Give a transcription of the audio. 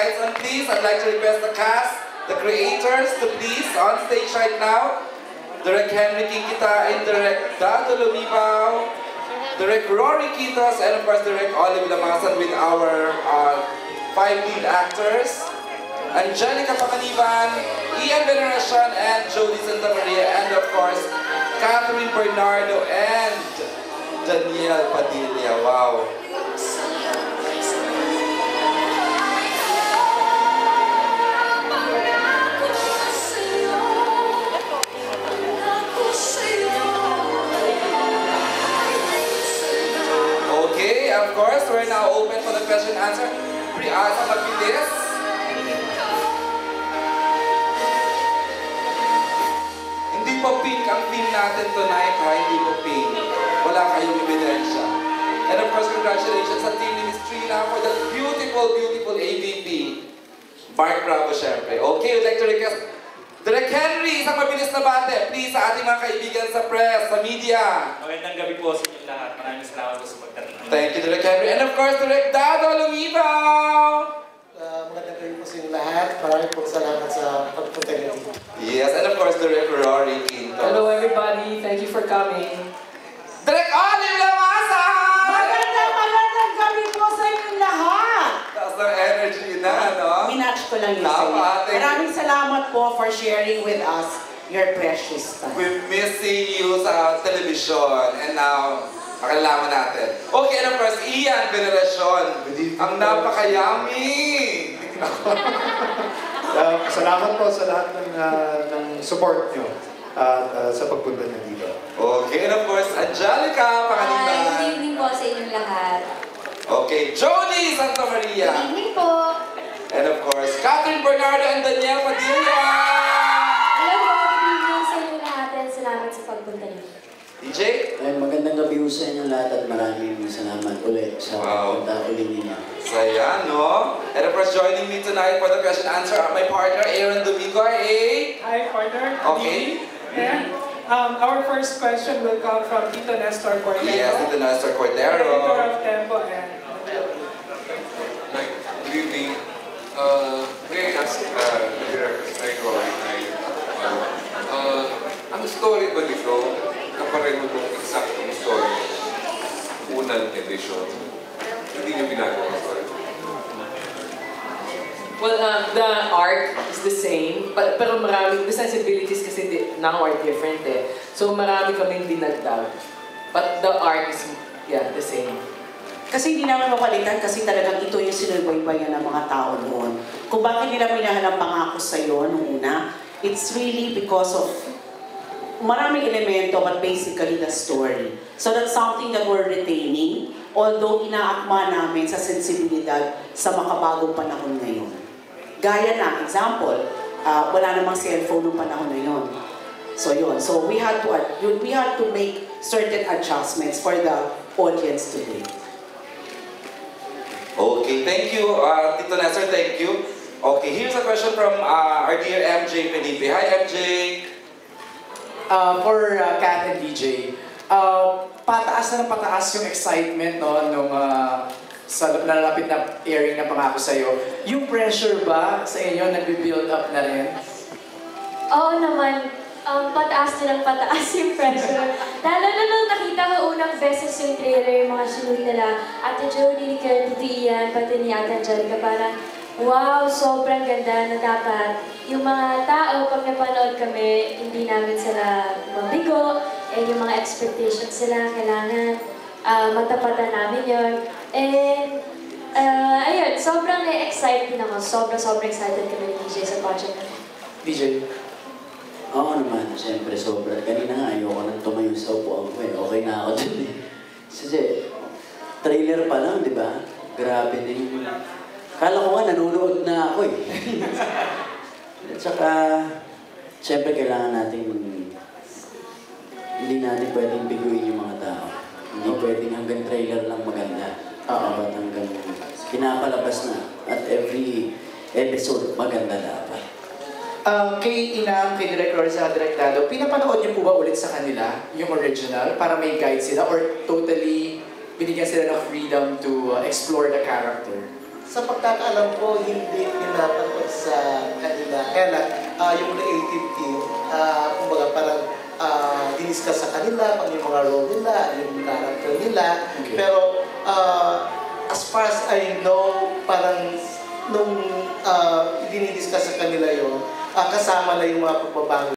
lights on, please. I'd like to request the cast, the creators, to please on stage right now. Direct Henry Kikitain, Direct Dado Lumibaw, Direct Rory Quitos, and of course Direct Olive Lamasan with our 5 lead actors. Angelica Pacaniban, Ian Veneracion, and Jody Santa Maria, and of course Catherine Bernardo and Daniel Padilla. Wow. Okay, of course, we're now open for the question and answer. Pre-asa mabilis. Hindi po pink ang theme natin tonight, ha? Hindi po pink. Wala kayong ebidensya. And of course, congratulations sa team ni Miss Trina for the beautiful, beautiful AVP. Mark Bravo, syempre. Okay, we'd like to request Direk Henry, isang mabilis na bate, please, sa ating mga kaibigan sa press, sa media. Magandang gabi po sa inyong lahat. Maraming salamat po sa pagdating. Thank you, Direk Henry. And of course, Direk Dado Lumibaw. Magandang gabi po sa inyong lahat. Maraming po salamat sa pagpunta dito. Yes, and of course, Direk Rory Quinto. Hello everybody, thank you for coming. Direk Olive Lamasan! Magandang gabi po sa inyong lahat! Taas ng energy na, no? Minatch ko lang yun Tama, sa inyo. thank you. Maraming salamat po for sharing with us your precious time. We've missed seeing you sa television, and now, makalaman natin. Okay, and of course, Ian Veneracion. Ang napaka-yummy! Salamat po sa lahat ng support nyo at sa pagpunta nyo dito. Okay, and of course, Angelica Pacaniban. Hi, good evening po sa inyong lahat. Okay, Jody Santa Maria. Good evening po. And of course, Catherine Bernardo and Daniel Padilla. Hello po, good evening sa inyong lahat and salamat sa pagpunta niyo. DJ? Ay, magandang gabi po sa inyo lahat at maraming salamat ulit sa pagpunta ulit ninyo. Saya, no? And of course, joining me tonight for the question and answer are my partner, Aaron Domingo. Hey! Hi partner. Okay. And our first question will come from Tito Nestor Cordero. Yes, Tito Nestor Cordero. Director of Tempo and Good evening. May I ask Director ang story ba nito, kapareho itong eksaktong story unang edisyon? Hindi niyo binagawa ang story? well, the arc is the same, pero marami, the sensibilities kasi now are different eh. So marami kaming dinagdag. But the arc is, yeah, the same. Kasi hindi namin mapalitan kasi talagang ito yung sinubaybayan ng mga tao noon. Kung bakit nila minahal ang pangako sa'yo nung una, it's really because of maraming elemento but basically the story. So that's something that we're retaining, although inaakma namin sa sensibilidad sa makabagong panahon ngayon. Gaya na, example, wala namang cellphone nung panahon na yun. So yun, so we had to make certain adjustments for the audience today. Okay, thank you, Tito Nestor, thank you. Okay, here's a question from our dear MJ Felipe. Hi, MJ. For Kat and DJ, pataas na ng pataas yung excitement no, nung sa nalalapit na airing na Pangako Sa'yo. Yung pressure ba sa inyo nagbi-build up na rin? Oo naman, pataas na ng pataas yung pressure. Lalo na nung nakita ko unang beses yung trailer, yung mga sinuri nila, Ate Jody, Tito Ian, pati ni Ate Angelica, parang wow, sobrang ganda na dapat yung mga tao, pag napanood kami, hindi namin sila mabigo, and yung mga expectations sila, kailangan matapatan namin yun. And, ayun, sobrang na-excite din ako. Sobrang excited kami ni DJ sa project namin. DJ? Oo naman, siyempre sobra. Kanina nga, ayoko nang tumayo sa upuan ko eh. Okay na ako dun eh. Kasi, trailer pa lang, di ba? Grabe din yung... Kala ko nga, nanonood na ako eh. At saka, siyempre kailangan natin... Hindi natin pwedeng biguin yung mga tao. Hindi pwedeng hanggang trailer lang maganda. Dapat hanggang pinapalabas na. At every episode, maganda dapat. Kay Inang, kay Direk Rosa, Direk Dado, pinapanood niyo po ba ulit sa kanila yung original para may guide sila or totally binigyan sila ng freedom to explore the character? sa pagkakaalam ko, hindi pinapanood sa kanila. Kaya lang, yung creative team, kumbaga parang diniscuss sa kanila, pag yung mga role nila, yung character nila. Okay. Pero as far as I know, parang nung dinidiscuss sa kanila yun, kasama na yung mga pagbabago